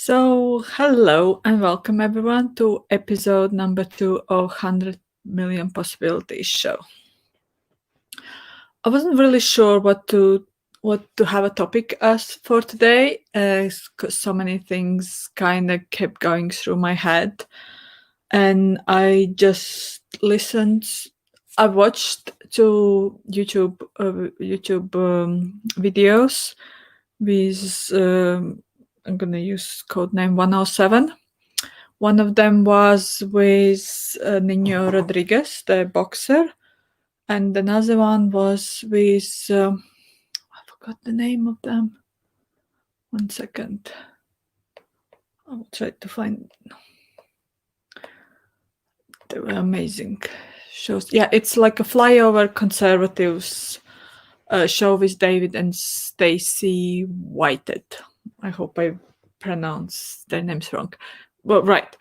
So, hello and welcome everyone to episode number 2 of 100 Million Possibilities show. I wasn't really sure what to have a topic as for today, because so many things kind of kept going through my head, and I just listened. I watched two YouTube videos with I'm gonna use codename 107. One of them was with Nino Rodriguez, the boxer, and another one was with I forgot the name of them. 1 second. I will try to find. They were amazing shows. Yeah, it's like a flyover conservatives show with David and Stacy Whited. I hope I pronounced their names wrong. Well, right.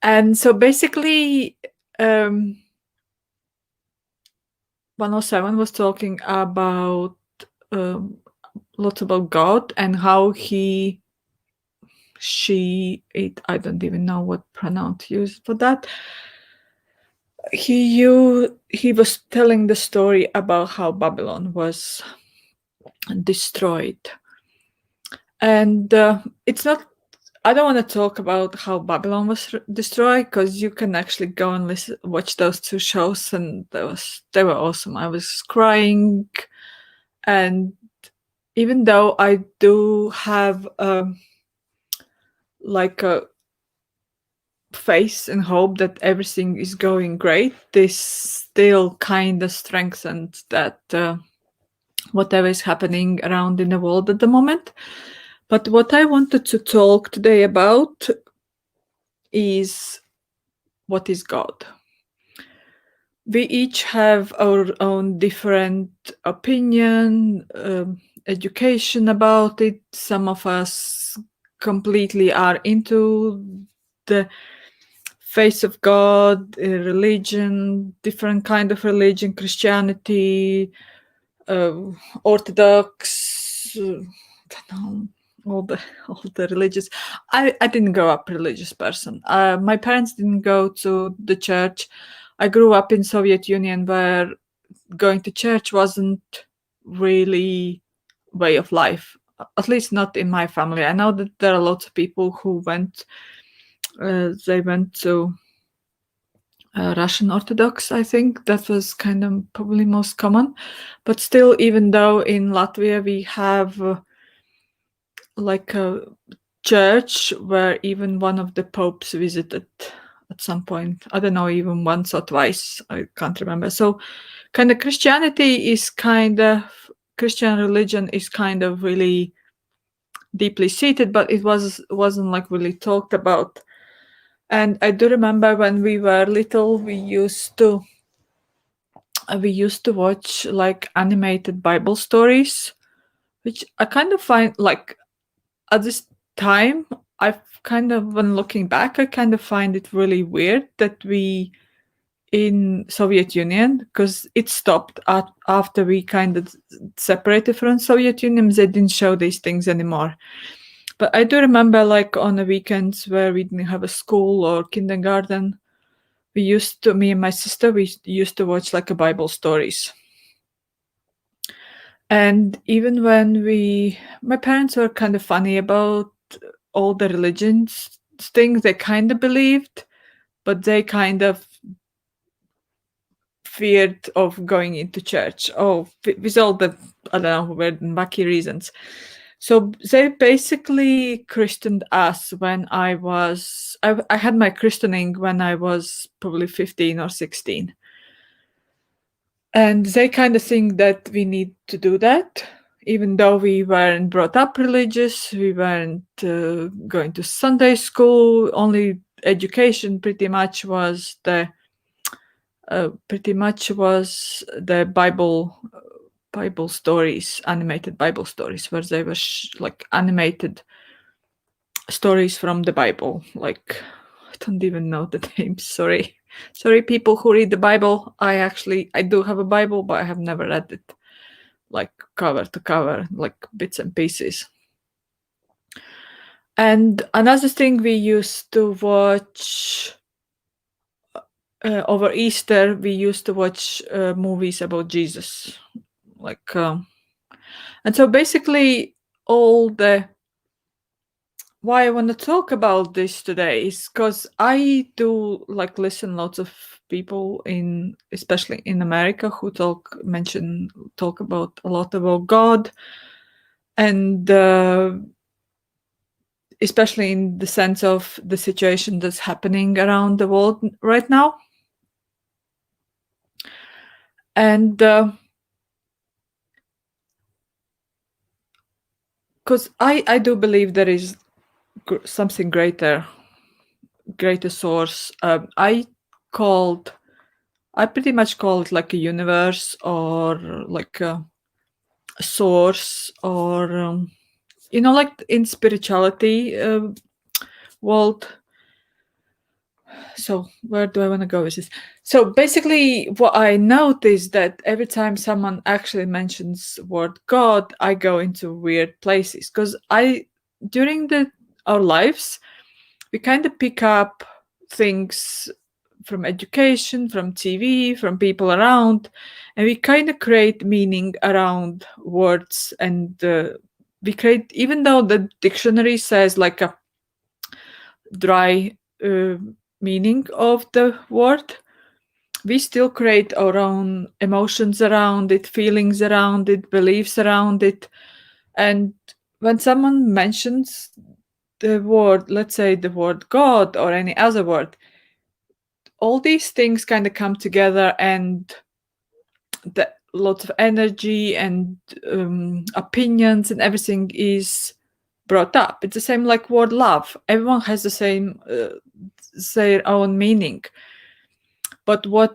And so basically, 107 was talking about lots about God and how I don't even know what pronoun to use for that. He was telling the story about how Babylon was destroyed. And it's not, I don't want to talk about how Babylon was destroyed, because you can actually go and watch those two shows, and they were awesome. I was crying, and even though I do have like a faith and hope that everything is going great, this still kind of strengthens that whatever is happening around in the world at the moment. But what I wanted to talk today about is, what is God? We each have our own different opinion, education about it. Some of us completely are into the face of God, religion, different kind of religion, Christianity, Orthodox, I don't know, all the religious. I didn't grow up religious person. My parents didn't go to the church. I grew up in Soviet Union, where going to church wasn't really way of life. At least not in my family. I know that there are lots of people who went. They went to Russian Orthodox. I think that was kind of probably most common. But still, even though in Latvia we have like a church where even one of the popes visited at some point. I don't know, even once or twice. I can't remember. So kind of Christian religion is kind of really deeply seated, but it wasn't like really talked about. And I do remember when we were little, we used to watch like animated Bible stories, which I kind of find, like, at this time, when looking back, I kind of find it really weird that we in Soviet Union, because it stopped after we kind of separated from Soviet Union. They didn't show these things anymore. But I do remember, like, on the weekends where we didn't have a school or kindergarten, me and my sister, we used to watch like a Bible stories. And even when my parents were kind of funny about all the religions things they kind of believed, but they kind of feared of going into church. With all the, I don't know, weird and wacky reasons. So they basically christened us when I had my christening when I was probably 15 or 16. And they kind of think that we need to do that, even though we weren't brought up religious, we weren't going to Sunday school. Only education pretty much was the Bible stories, animated Bible stories, where they were like animated stories from the Bible. Like, I don't even know the names. Sorry, people who read the Bible. I do have a Bible, but I have never read it, like cover to cover, like bits and pieces. And another thing we used to watch over Easter, we used to watch movies about Jesus. Like, and so basically, all the why I want to talk about this today is because I do like listen lots of people in, especially in America, who talk about a lot about God, and especially in the sense of the situation that's happening around the world right now. And because I do believe there is something greater source. I pretty much call it like a universe, or like a source, or like in spirituality world. So where do I want to go with this? So basically, what I noticed that every time someone actually mentions word God, I go into weird places, because during our lives, we kind of pick up things from education, from TV, from people around, and we kind of create meaning around words. And we create, even though the dictionary says like a dry meaning of the word, we still create our own emotions around it, feelings around it, beliefs around it. And when someone mentions the word, let's say the word God or any other word, all these things kind of come together, and lots of energy and opinions and everything is brought up. It's the same like word love. Everyone has the same their own meaning, but no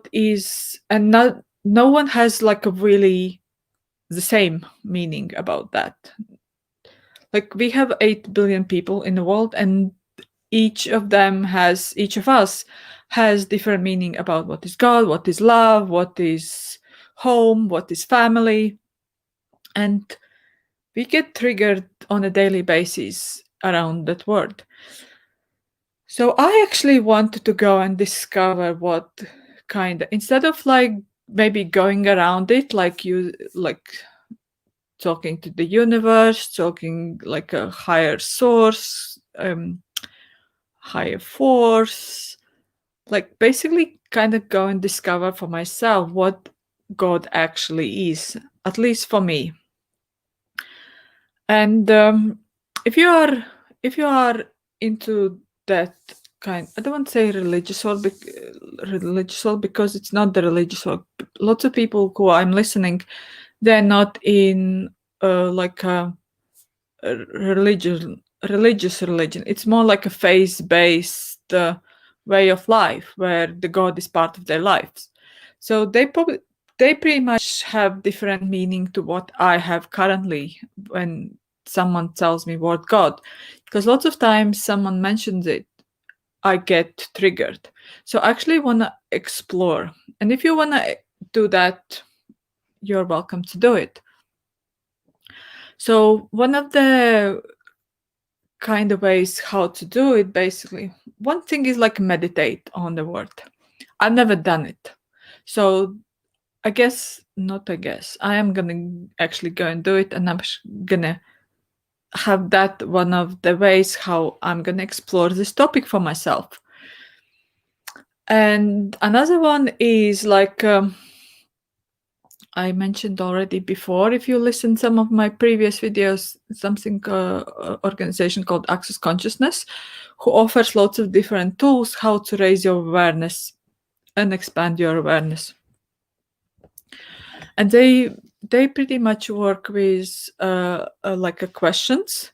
one has like a really the same meaning about that. Like, we have 8 billion people in the world, and each of us has different meaning about what is God, what is love, what is home, what is family. And we get triggered on a daily basis around that word. So I actually wanted to go and discover what instead of like maybe going around it, like talking to the universe, talking like a higher source, higher force, like basically kind of go and discover for myself what God actually is, at least for me. And if you are into that kind, I don't want to say religious world, because it's not the religious world. Lots of people who I'm listening, they're not in like a religious religion. It's more like a faith-based way of life, where the God is part of their lives. So they pretty much have different meaning to what I have currently when someone tells me word God, because lots of times someone mentions it, I get triggered. So I actually want to explore, and if you want to do that, you're welcome to do it. So one of the kind of ways how to do it, basically, one thing is like meditate on the word. I've never done it, so I am gonna actually go and do it, and I'm gonna have that one of the ways how I'm gonna explore this topic for myself. And another one is like I mentioned already before, if you listen some of my previous videos, something organization called Access Consciousness, who offers lots of different tools how to raise your awareness and expand your awareness. And they pretty much work with like a questions,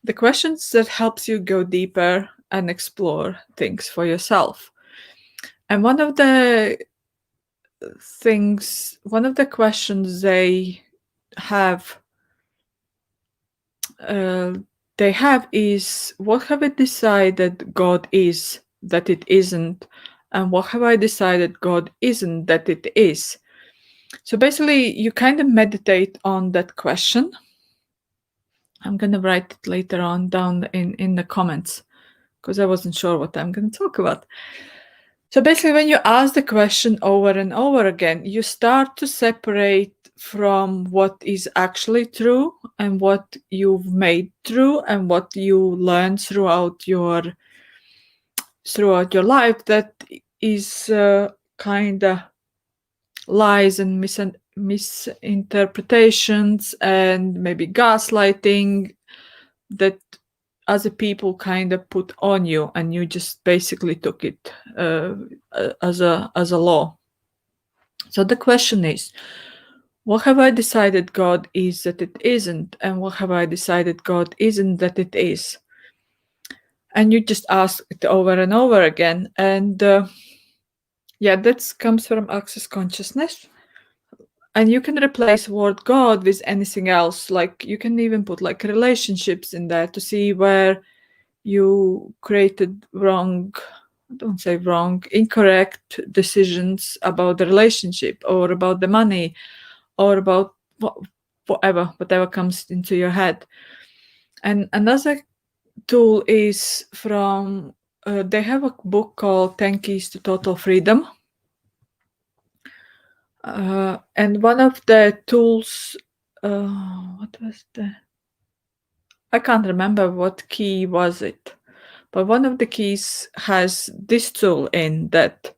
the questions that helps you go deeper and explore things for yourself. And one of the questions they have is, what have I decided God is that it isn't, and what have I decided God isn't that it is? So basically, you kind of meditate on that question, I'm gonna write it later on down in the comments because I wasn't sure what I'm gonna talk about. So basically, when you ask the question over and over again, you start to separate from what is actually true and what you've made true and what you learn throughout your life that is kind of lies and misinterpretations and maybe gaslighting that other people kind of put on you, and you just basically took it as a law. So the question is, what have I decided God is that it isn't, and what have I decided God isn't that it is? And you just ask it over and over again, and yeah, that comes from access consciousness. And you can replace word God with anything else. Like you can even put like relationships in there to see where you created incorrect decisions about the relationship or about the money or about whatever comes into your head. And another tool is from, they have a book called 10 Keys to Total Freedom. And one of the tools, what was I can't remember what key was it, but one of the keys has this tool in that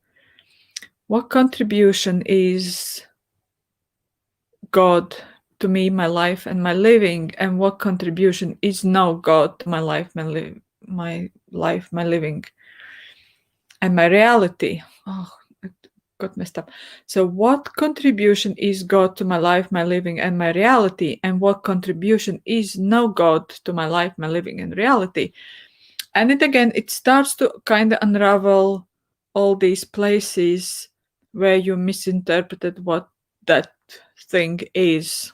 what contribution is God to me, my life, and my living, and what contribution is no God to my life, my life, my living, and my reality. Oh, it got messed up. So, what contribution is God to my life, my living, and my reality, and what contribution is no God to my life, my living, and reality? And it starts to kind of unravel all these places where you misinterpreted what that thing is.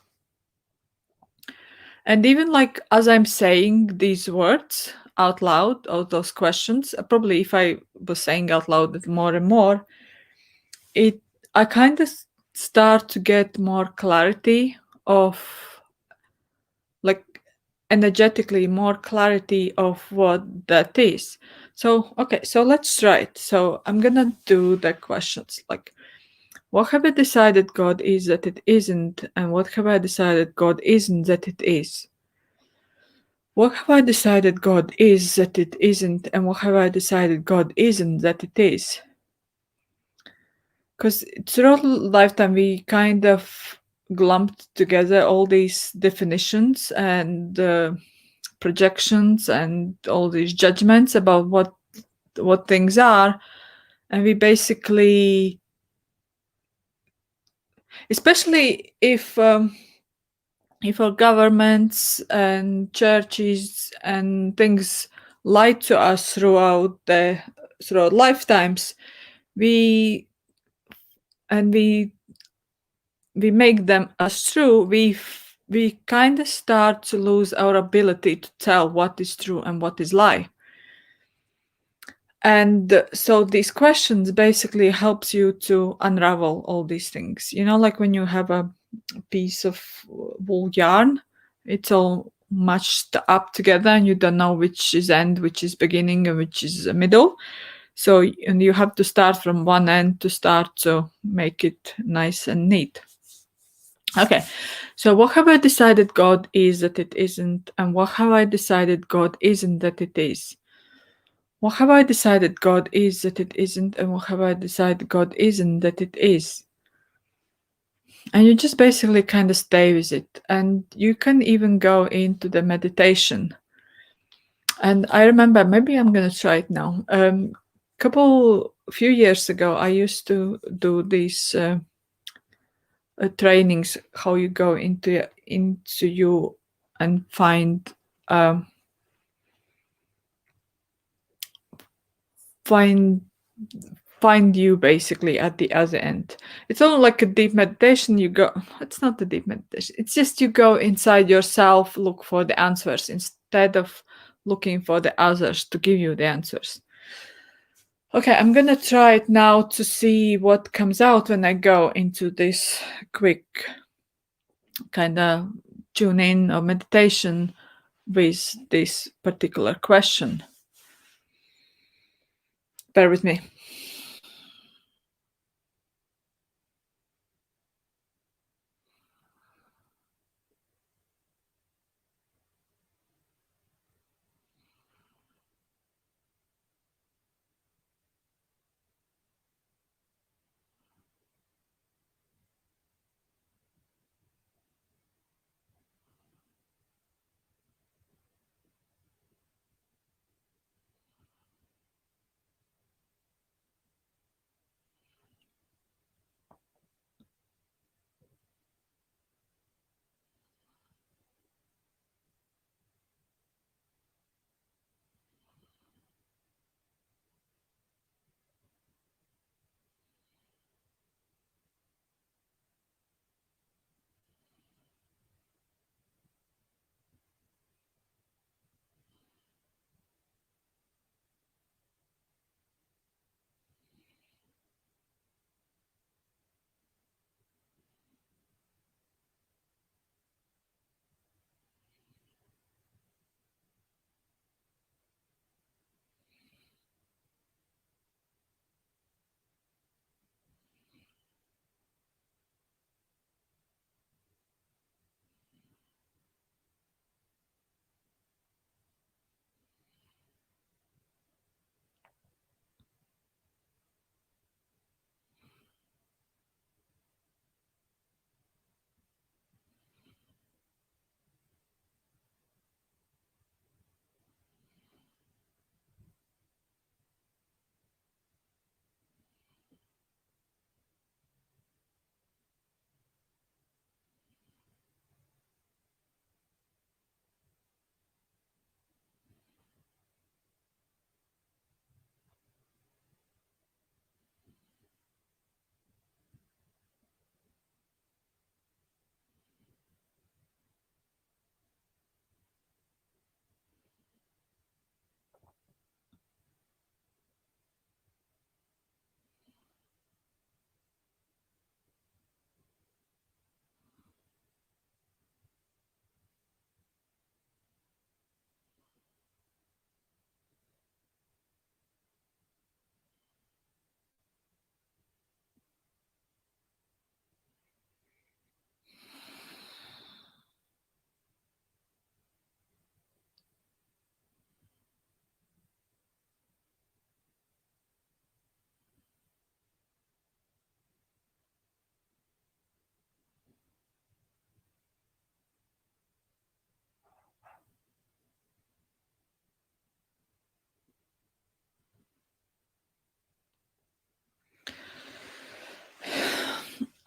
And even like as I'm saying these words out loud, all those questions, probably if I was saying out loud more and more, I kind of start to get more clarity of, like, energetically more clarity of what that is. So okay, so let's try it. So I'm gonna do the questions like, what have I decided God is that it isn't, and what have I decided God isn't that it is? What have I decided God is that it isn't, and what have I decided God isn't that it is? Because throughout lifetime we kind of lumped together all these definitions and projections and all these judgments about what things are, and we basically, especially if our governments and churches and things lied to us throughout lifetimes, we make them as true, we kind of start to lose our ability to tell what is true and what is lie. And so these questions basically helps you to unravel all these things. You know, like when you have a piece of wool yarn, it's all matched up together and you don't know which is end, which is beginning, and which is middle. So, and you have to start from one end to start to make it nice and neat. Okay, so what have I decided God is that it isn't, and what have I decided God isn't that it is? What have I decided God is that it isn't, and what have I decided God isn't that it is? And you just basically kind of stay with it, and you can even go into the meditation. And I remember, maybe I'm gonna try it now. Few years ago, I used to do these trainings, how you go into you and find find you basically at the other end. It's all like a deep meditation. It's not a deep meditation. It's just you go inside yourself, look for the answers instead of looking for the others to give you the answers. Okay, I'm gonna try it now to see what comes out when I go into this quick kind of tune in or meditation with this particular question. Bear with me.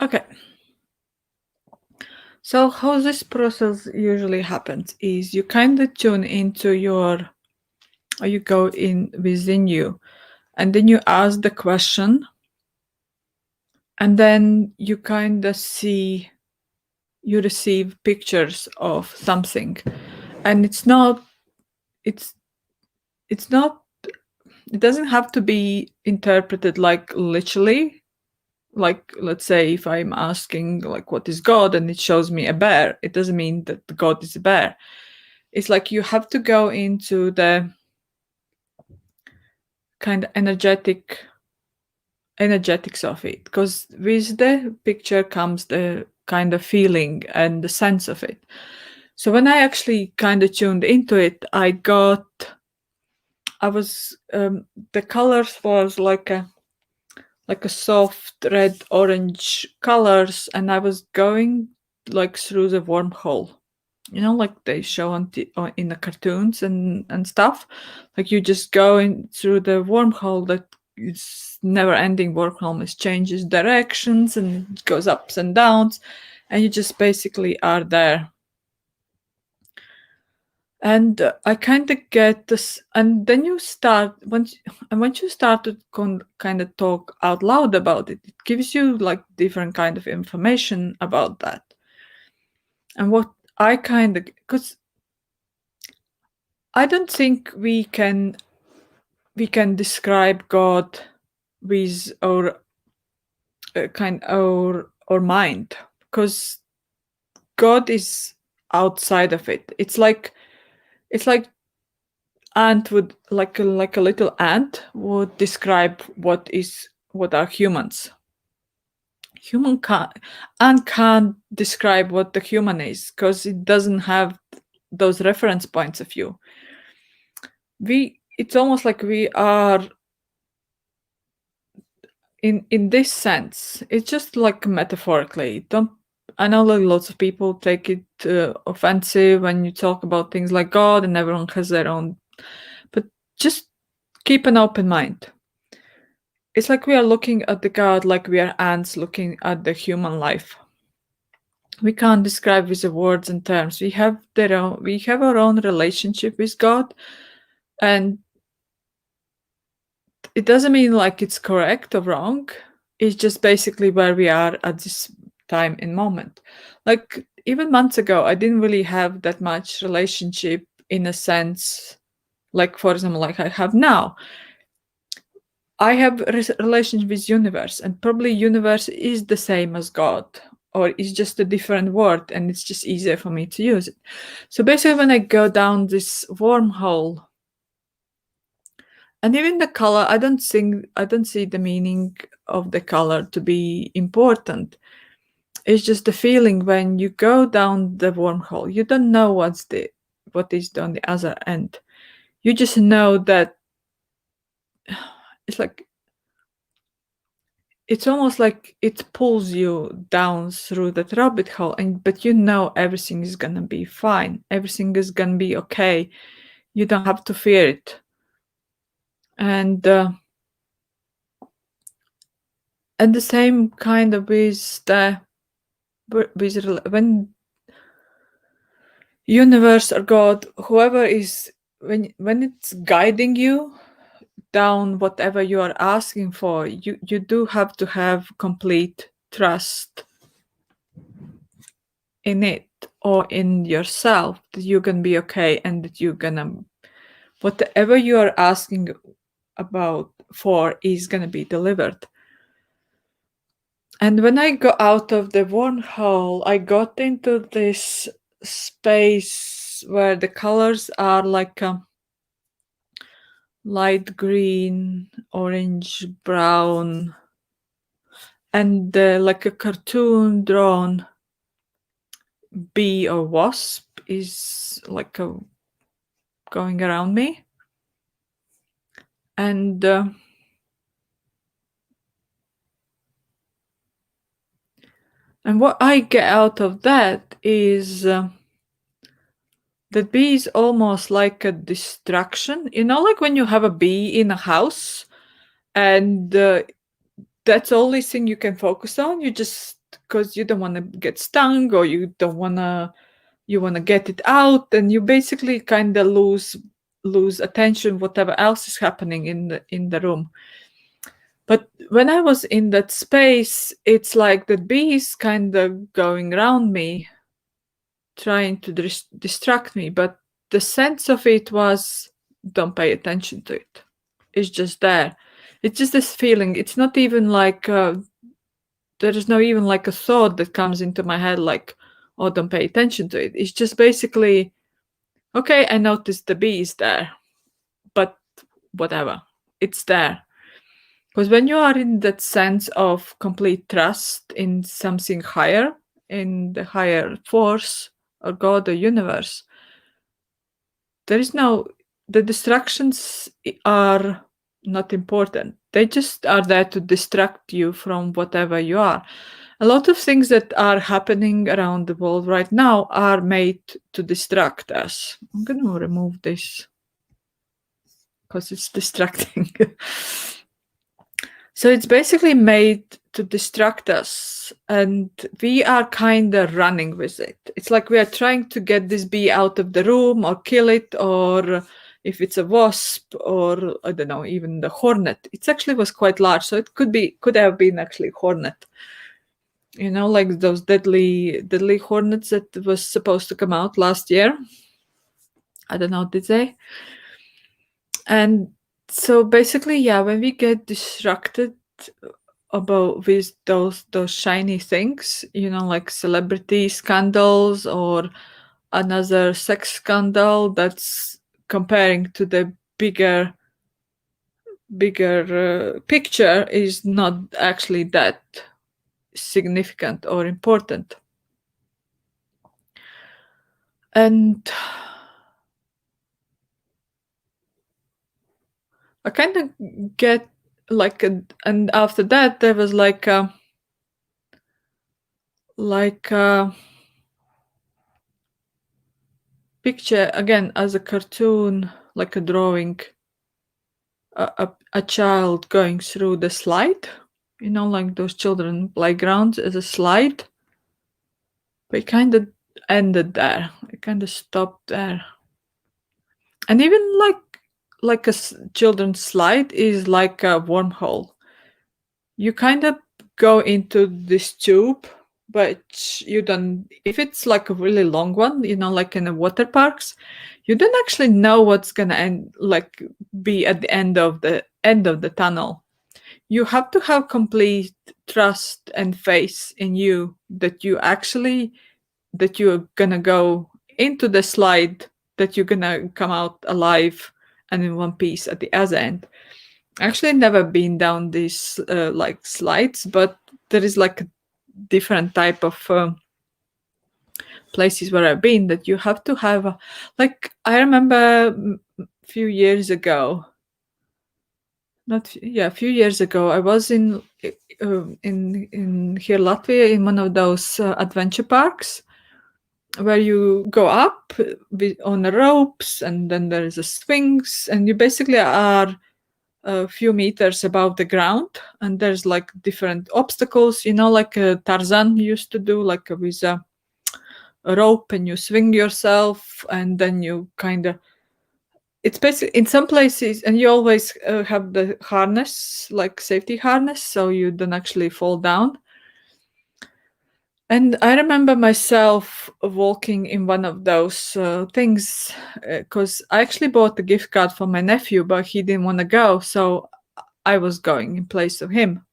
Okay. So how this process usually happens is you kind of tune into your, or you go in within you, and then you ask the question, and then you kind of see, you receive pictures of something, and it's it's not, it doesn't have to be interpreted like literally. Like, let's say if I'm asking like what is God and it shows me a bear, it doesn't mean that God is a bear. It's like you have to go into the kind of energetics of it, because with the picture comes the kind of feeling and the sense of it. So when I actually kind of tuned into it, I was the colors was like a soft red orange colors, and I was going like through the wormhole, like they show in the cartoons and stuff. Like you just go in through the wormhole that it's never ending wormhole. It changes directions and it goes ups and downs, and you just basically are there. And I kind of get this, and then you start once you start to kind of talk out loud about it, it gives you like different kind of information about that. And what I kind of, because I don't think we can describe God with our kind our mind, because God is outside of it. It's like It's like ant would like a little ant would describe what are humans. Human can't Ant can't describe what the human is because it doesn't have those reference points of view. It's almost like we are in this sense. It's just like metaphorically. Don't I know like lots of people take it offensive when you talk about things like God and everyone has their own, but just keep an open mind. It's like we are looking at the God like we are ants looking at the human life. We can't describe with the words and terms. We have our own relationship with God, and it doesn't mean like it's correct or wrong. It's just basically where we are at this time and moment. Like even months ago, I didn't really have that much relationship in a sense, like for example, like I have now. I have relationship with universe, and probably universe is the same as God, or it's just a different word, and it's just easier for me to use it. So basically, when I go down this wormhole, and even the color, I don't see the meaning of the color to be important. It's just the feeling when you go down the wormhole. You don't know what is on the other end. You just know that it's like it's almost like it pulls you down through that rabbit hole, but you know everything is gonna be fine. Everything is gonna be okay. You don't have to fear it. And the same kind of when universe or God, whoever is when it's guiding you down whatever you are asking for, you do have to have complete trust in it or in yourself that you're gonna be okay and that you're gonna whatever you are asking about for is gonna be delivered. And when I got out of the wormhole, I got into this space where the colors are like light green, orange, brown, and like a cartoon drawn bee or wasp is like going around me. And what I get out of that is that bee is almost like a distraction. Like when you have a bee in a house and that's the only thing you can focus on. You just because you don't want to get stung or you want to get it out, and you basically kind of lose attention whatever else is happening in the room. But when I was in that space, it's like the bee is kind of going around me trying to distract me, but the sense of it was don't pay attention to it. It's just there. It's just this feeling. It's not even like there is no even like a thought that comes into my head like, oh, don't pay attention to it. It's just basically, okay, I noticed the bee is there, but whatever, it's there. Because when you are in that sense of complete trust in something higher, in the higher force or God or universe, the distractions are not important. They just are there to distract you from whatever you are. A lot of things that are happening around the world right now are made to distract us. I'm going to remove this because it's distracting. So it's basically made to distract us, and we are kind of running with it. It's like we are trying to get this bee out of the room or kill it, or if it's a wasp or I don't know, even the hornet. It actually was quite large, so it could have been actually hornet. Like those deadly hornets that was supposed to come out last year. I don't know, did they? And so basically, yeah, when we get distracted with those shiny things, like celebrity scandals or another sex scandal that's comparing to the bigger picture is not actually that significant or important. And I kind of get like and after that there was like a picture again as a cartoon, like a drawing, a child going through the slide, like those children playgrounds as a slide. But it kind of ended there. It kind of stopped there. And even like a children's slide is like a wormhole. You kind of go into this tube, but you don't. If it's like a really long one, like in the water parks, you don't actually know what's gonna be at the end of the tunnel. You have to have complete trust and faith in you that you're gonna go into the slide, that you're gonna come out alive and in one piece at the other end. Actually never been down these like slides, but there is like a different type of places where I've been that you have to have like I remember a few years ago, a few years ago I was in here Latvia in one of those adventure parks where you go up on the ropes, and then there is a swings, and you basically are a few meters above the ground, and there's like different obstacles, like Tarzan used to do, like with a rope, and you swing yourself, and then you kind of, it's basically in some places, and you always have the harness, like safety harness, so you don't actually fall down. And I remember myself walking in one of those things, because I actually bought a gift card for my nephew, but he didn't want to go, so I was going in place of him.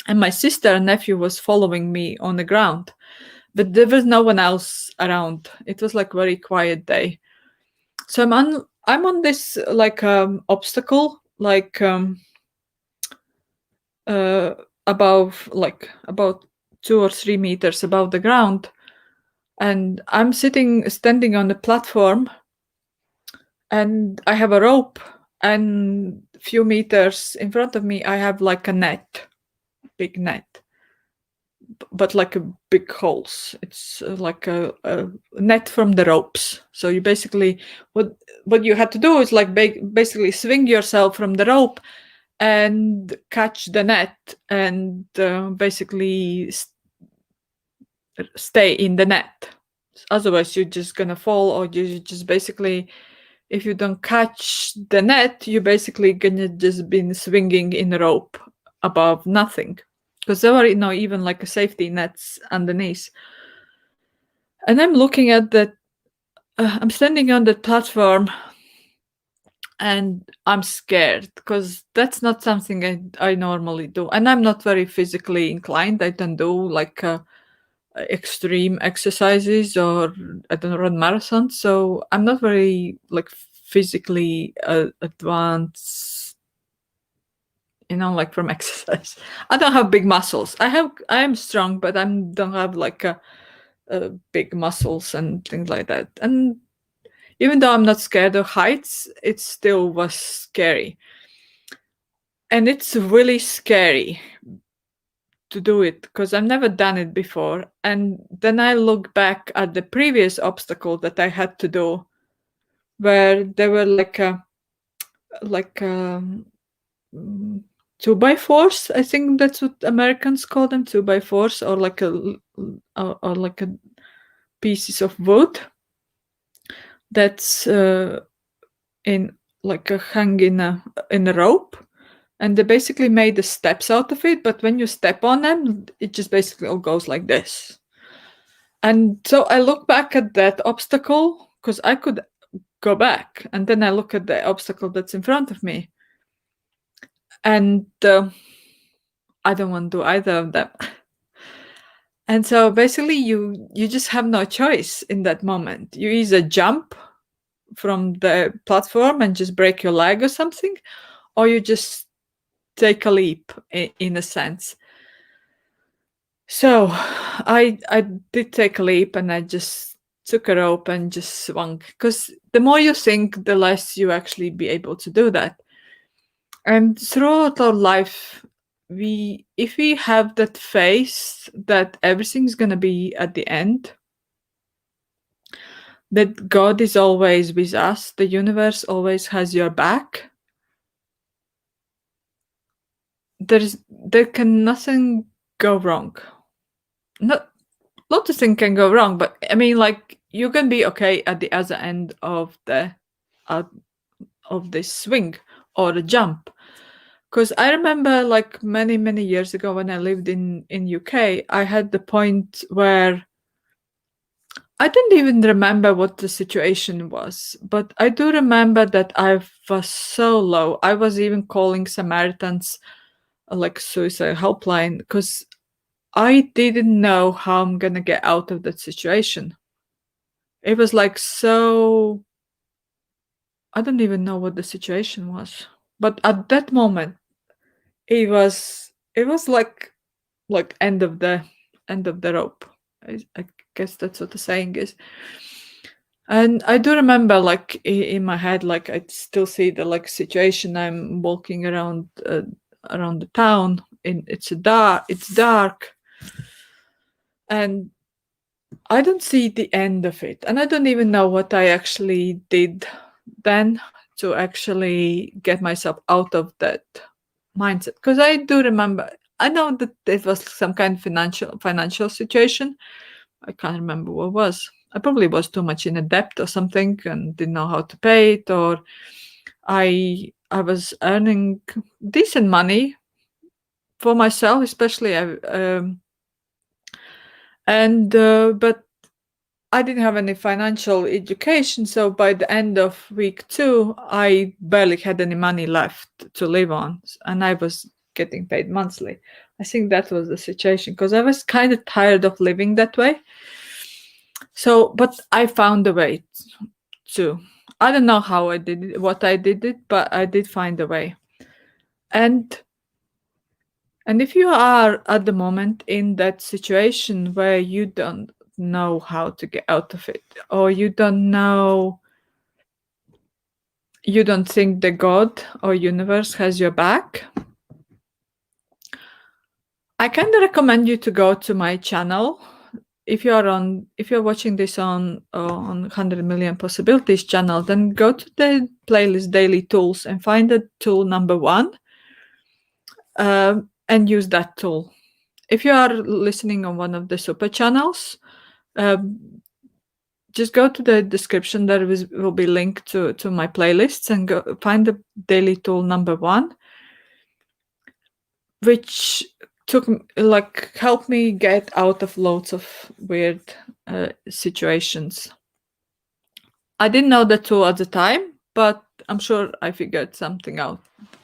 And my sister and nephew was following me on the ground, but there was no one else around. It was like a very quiet day. So I'm on this like obstacle, like above, like about 2 or 3 meters above the ground, and I'm standing on the platform, and I have a rope, and a few meters in front of me I have like a net, big net, but like a big holes. It's like a net from the ropes. So you basically, what you had to do is like basically swing yourself from the rope and catch the net, and basically stay in the net. Otherwise you're just gonna fall, or you just basically, if you don't catch the net, you're basically gonna just been swinging in the rope above nothing, because there are even like a safety nets underneath. And I'm looking at that. I'm standing on the platform, and I'm scared because that's not something I normally do, and I'm not very physically inclined. I don't do like extreme exercises, or I don't run marathons, so I'm not very like physically advanced, like from exercise. I don't have big muscles. I am strong, but I don't have like a big muscles and things like that. And even though I'm not scared of heights, it still was scary. And it's really scary to do it because I've never done it before. And then I look back at the previous obstacle that I had to do, where there were like a 2x4s. I think that's what Americans call them, 2x4s, or like a pieces of wood that's in like a hang in a rope, and they basically made the steps out of it, but when you step on them, it just basically all goes like this. And so I look back at that obstacle because I could go back, and then I look at the obstacle that's in front of me, and I don't want to do either of them. And so basically you just have no choice in that moment. You either jump from the platform and just break your leg or something, or you just take a leap in a sense. So I did take a leap, and I just took a rope and just swung, because the more you think, the less you actually be able to do that. And throughout our life, if we have that faith that everything's gonna be at the end, that God is always with us, the universe always has your back, there can nothing go wrong. Not Lots of things can go wrong, but I mean, like, you can be okay at the other end of the uh, of this swing or the jump. Because I remember, like, many years ago when I lived in UK, I had the point where I didn't even remember what the situation was, but I do remember that I was so low. I was even calling Samaritans, like suicide helpline, because I didn't know how I'm gonna get out of that situation. It was like, so I don't even know what the situation was. But at that moment, it was like end of the rope. I guess that's what the saying is. And I do remember, like, in my head, like, I still see the, like, situation. I'm walking around the town. It's dark, and I don't see the end of it. And I don't even know what I actually did then to actually get myself out of that mindset. Because I do remember, I know that it was some kind of financial situation. I can't remember what it was. I probably was too much in a debt or something and didn't know how to pay it, or I was earning decent money for myself, especially. But I didn't have any financial education, so by the end of week 2, I barely had any money left to live on, and I was getting paid monthly. I think that was the situation, because I was kind of tired of living that way. So, but I found a way to. I don't know how I did it, what I did it, but I did find a way. And if you are at the moment in that situation where you don't know how to get out of it, or you don't think the God or universe has your back, I kind of recommend you to go to my channel. If you're watching this on 100 Million Possibilities channel, then go to the playlist Daily Tools and find the tool number 1, and use that tool. If you are listening on one of the super channels, just go to the description. There will be link to my playlists, and go find the daily tool number 1, which helped me get out of loads of weird situations. I didn't know the tool at the time, but I'm sure I figured something out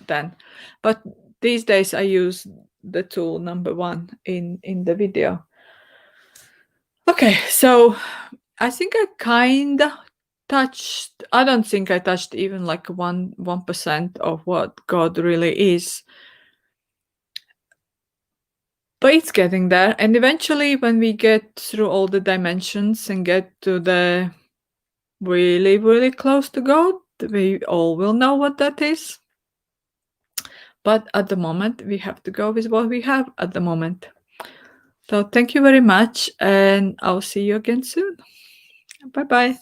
then. But these days I use the tool number 1 in the video. Okay, so I think I kind of touched. I don't think I touched even like 1% of what God really is. But it's getting there. And eventually, when we get through all the dimensions and get to the really, really close to God, we all will know what that is. But at the moment, we have to go with what we have at the moment. So thank you very much, and I'll see you again soon. Bye-bye.